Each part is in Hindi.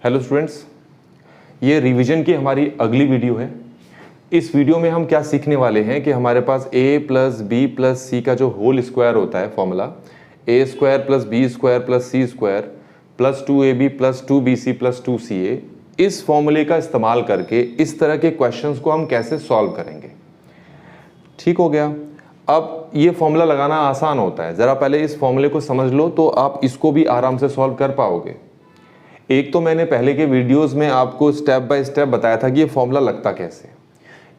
हेलो स्टूडेंट्स, ये रिवीजन की हमारी अगली वीडियो है। इस वीडियो में हम क्या सीखने वाले हैं कि हमारे पास a plus B plus C का जो होल स्क्वायर होता है formula A square plus B square plus C square plus 2ab plus 2bc plus 2ca, इस फॉर्मूले का इस्तेमाल करके इस तरह के क्वेश्चंस को हम कैसे सॉल्व करेंगे। ठीक हो गया। अब ये फॉर्मूला लगाना आसान होता है, ज़रा पहले इस फॉर्मूले को समझ लो तो आप इसको भी आराम से सॉल्व कर पाओगे। एक तो मैंने पहले के वीडियोस में आपको स्टेप बाय स्टेप बताया था कि ये फॉर्मूला लगता कैसे।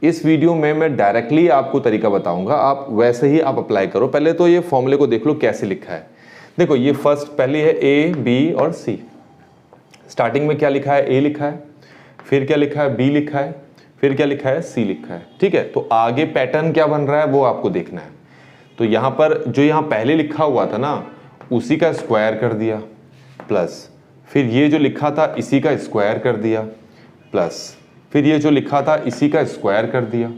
इस वीडियो में मैं डायरेक्टली आपको तरीका बताऊंगा, आप वैसे ही आप अप्लाई करो। पहले तो ये फॉर्मूले को देख लो कैसे लिखा है। देखो ये फर्स्ट पहली है ए बी और सी। स्टार्टिंग में क्या लिखा है, ए लिखा है, फिर क्या लिखा है, बी लिखा है, फिर क्या लिखा है, सी लिखा है। ठीक है, तो आगे पैटर्न क्या बन रहा है वो आपको देखना है। तो यहाँ पर जो यहाँ पहले लिखा हुआ था ना, उसी का स्क्वायर कर दिया प्लस, फिर ये जो लिखा था इसी का स्क्वायर कर दिया प्लस, फिर ये जो लिखा था इसी का स्क्वायर कर दिया।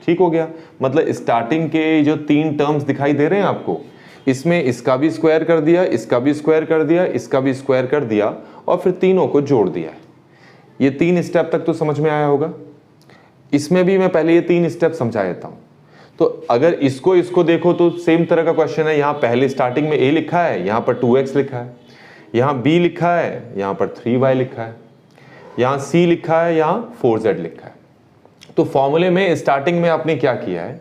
ठीक हो गया। मतलब स्टार्टिंग के जो तीन टर्म्स दिखाई दे रहे हैं आपको, इसमें इसका भी स्क्वायर कर दिया, इसका भी स्क्वायर कर दिया, इसका भी स्क्वायर कर दिया और फिर तीनों को जोड़ दिया। ये तीन स्टेप तक तो समझ में आया होगा। इसमें भी मैं पहले ये तीन स्टेप समझा देता हूँ। तो अगर इसको देखो तो सेम तरह का क्वेश्चन है। यहाँ पहले स्टार्टिंग में a लिखा है, यहाँ पर 2x लिखा है, यहाँ b लिखा है, यहाँ पर 3y लिखा है, यहाँ c लिखा है, यहाँ 4z लिखा है। तो फॉर्मूले में स्टार्टिंग में आपने क्या किया है,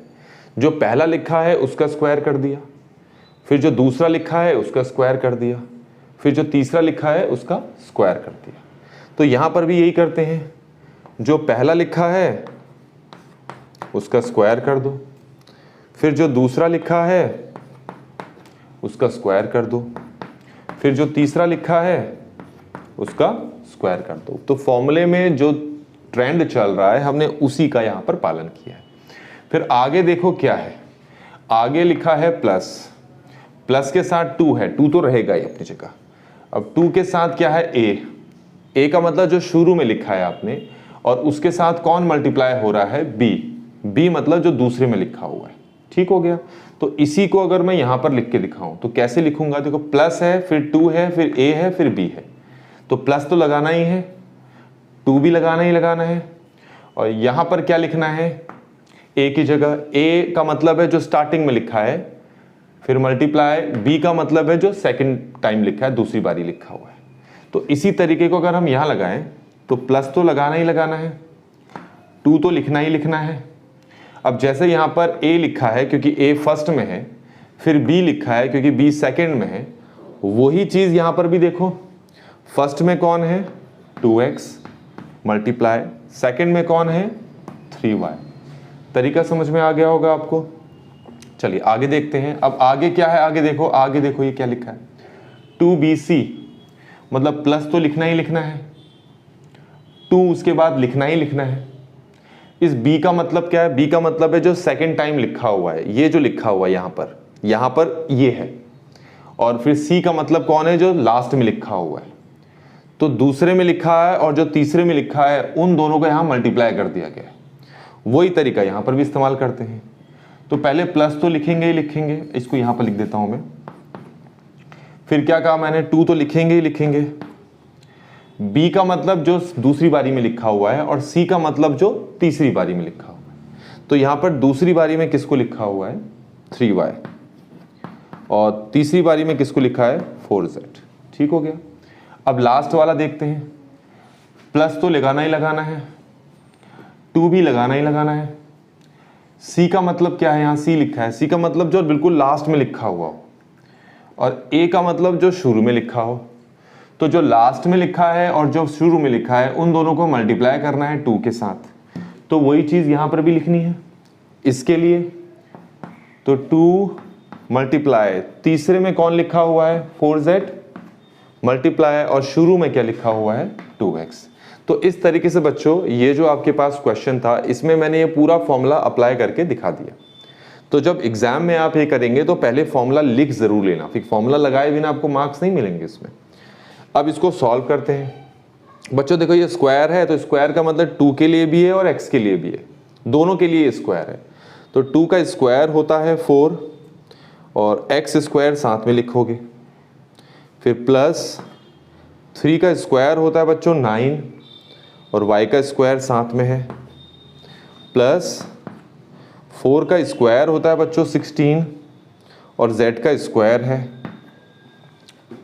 जो पहला लिखा है उसका स्क्वायर कर दिया, फिर जो दूसरा लिखा है उसका स्क्वायर कर दिया, फिर जो तीसरा लिखा है उसका स्क्वायर कर दिया। तो यहाँ पर भी यही करते हैं, जो पहला लिखा है उसका स्क्वायर कर दो, फिर जो दूसरा लिखा है उसका स्क्वायर कर दो, फिर जो तीसरा लिखा है उसका स्क्वायर कर दो। तो फॉर्मूले में जो ट्रेंड चल रहा है हमने उसी का यहाँ पर पालन किया है। फिर आगे देखो क्या है, आगे लिखा है प्लस, प्लस के साथ 2 है, 2 तो रहेगा ही अपनी जगह। अब 2 के साथ क्या है, ए का मतलब जो शुरू में लिखा है आपने, और उसके साथ कौन मल्टीप्लाई हो रहा है, बी मतलब जो दूसरे में लिखा हुआ है। ठीक हो गया। तो इसी को अगर मैं यहां पर लिख के दिखाऊं तो कैसे लिखूंगा, देखो प्लस है, फिर 2 है, फिर a है, फिर b है। तो प्लस तो लगाना ही है, 2 भी लगाना ही लगाना है, और यहां पर क्या लिखना है, a की जगह a का मतलब है जो स्टार्टिंग में लिखा है, फिर मल्टीप्लाई b का मतलब है जो सेकंड टाइम लिखा है, दूसरी बारी लिखा हुआ है। तो इसी तरीके को अगर हम यहां लगाएं तो प्लस तो लगाना ही लगाना है, 2 तो लिखना ही लिखना है। अब जैसे यहाँ पर a लिखा है क्योंकि a फर्स्ट में है, फिर b लिखा है क्योंकि b सेकंड में है, वही चीज़ यहाँ पर भी देखो। फर्स्ट में कौन है, 2x मल्टीप्लाई, सेकंड में कौन है, 3y। तरीका समझ में आ गया होगा आपको। चलिए आगे देखते हैं। अब आगे क्या है, आगे देखो ये क्या लिखा है, 2bc मतलब प्लस तो लिखना ही लिखना है, 2 उसके बाद लिखना ही लिखना है। इस b का मतलब क्या है, b का मतलब है जो सेकंड टाइम लिखा हुआ है, ये जो लिखा हुआ है यहाँ पर ये है। और फिर c का मतलब कौन है, जो लास्ट में लिखा हुआ है। तो दूसरे में लिखा है और जो तीसरे में लिखा है, उन दोनों को यहाँ मल्टीप्लाई कर दिया गया है। वही तरीका यहाँ पर भी इस्तेमाल करते हैं। तो पहले प्लस तो लिखेंगे ही लिखेंगे, इसको यहाँ पर लिख देता हूँ मैं। फिर क्या कहा मैंने, 2 तो लिखेंगे ही लिखेंगे, b का मतलब जो दूसरी बारी में लिखा हुआ है, और c का मतलब जो तीसरी बारी में लिखा हुआ है। तो यहाँ पर दूसरी बारी में किसको लिखा हुआ है, 3y, और तीसरी बारी में किसको लिखा है, 4z। ठीक हो गया। अब लास्ट वाला देखते हैं। प्लस तो लगाना ही लगाना है, 2 भी लगाना ही लगाना है। c का मतलब क्या है, यहाँ c लिखा है, c का मतलब जो बिल्कुल लास्ट में लिखा हुआ हो, और a का मतलब जो शुरू में लिखा हो। तो जो लास्ट में लिखा है और जो शुरू में लिखा है, उन दोनों को मल्टीप्लाई करना है 2 के साथ। तो वही चीज़ यहाँ पर भी लिखनी है इसके लिए। तो 2 मल्टीप्लाई, तीसरे में कौन लिखा हुआ है, 4z मल्टीप्लाई, और शुरू में क्या लिखा हुआ है, 2x। तो इस तरीके से बच्चों ये जो आपके पास क्वेश्चन था, इसमें मैंने ये पूरा फॉर्मूला अप्लाई करके दिखा दिया। तो जब एग्जाम में आप ये करेंगे तो पहले फॉर्मूला लिख ज़रूर लेना, फिर फॉर्मूला लगाए बिना आपको मार्क्स नहीं मिलेंगे इसमें। अब इसको सॉल्व करते हैं। बच्चों देखो ये स्क्वायर है, तो स्क्वायर का मतलब 2 के लिए भी है और x के लिए भी है, दोनों के लिए स्क्वायर है। तो 2 का स्क्वायर होता है 4, और x स्क्वायर साथ में लिखोगे, फिर प्लस 3 का स्क्वायर होता है बच्चों 9 और y का स्क्वायर साथ में है, प्लस 4 का स्क्वायर होता है बच्चों 16 और z का स्क्वायर है,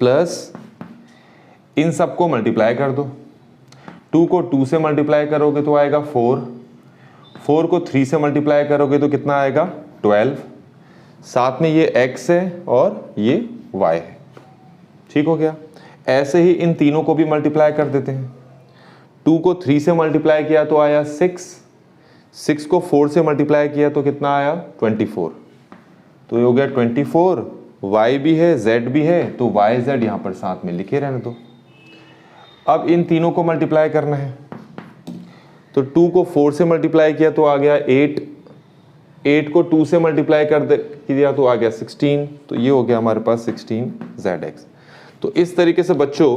प्लस इन सबको मल्टीप्लाई कर दो। 2 को 2 से मल्टीप्लाई करोगे तो आएगा 4, 4 को 3 से मल्टीप्लाई करोगे तो कितना आएगा 12, साथ में ये x है और ये y है। ठीक हो गया। ऐसे ही इन तीनों को भी मल्टीप्लाई कर देते हैं। 2 को 3 से मल्टीप्लाई किया तो आया 6, 6 को 4 से मल्टीप्लाई किया तो कितना आया 24, तो ये हो गया 24, y भी है z भी है, तो y z यहाँ पर साथ में लिखे रहने दो। अब इन तीनों को मल्टीप्लाई करना है, तो 2 को 4 से मल्टीप्लाई किया तो आ गया 8, 8 को 2 से मल्टीप्लाई किया तो आ गया 16, तो ये हो गया हमारे पास 16zx। तो इस तरीके से बच्चों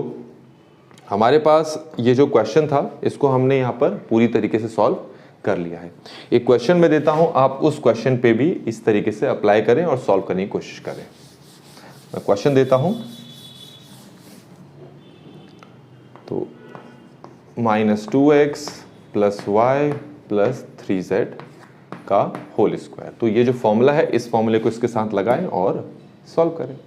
हमारे पास ये जो क्वेश्चन था इसको हमने यहाँ पर पूरी तरीके से सॉल्व कर लिया है। एक क्वेश्चन मैं देता हूँ, आप उस क्वेश्चन पे भी इस तरीके से अप्लाई करें और सॉल्व करने की कोशिश करें। मैं क्वेश्चन देता हूँ, तो -2x + y + 3z का होल स्क्वायर। तो ये जो फॉर्मूला है इस फॉर्मूले को इसके साथ लगाएं और सॉल्व करें।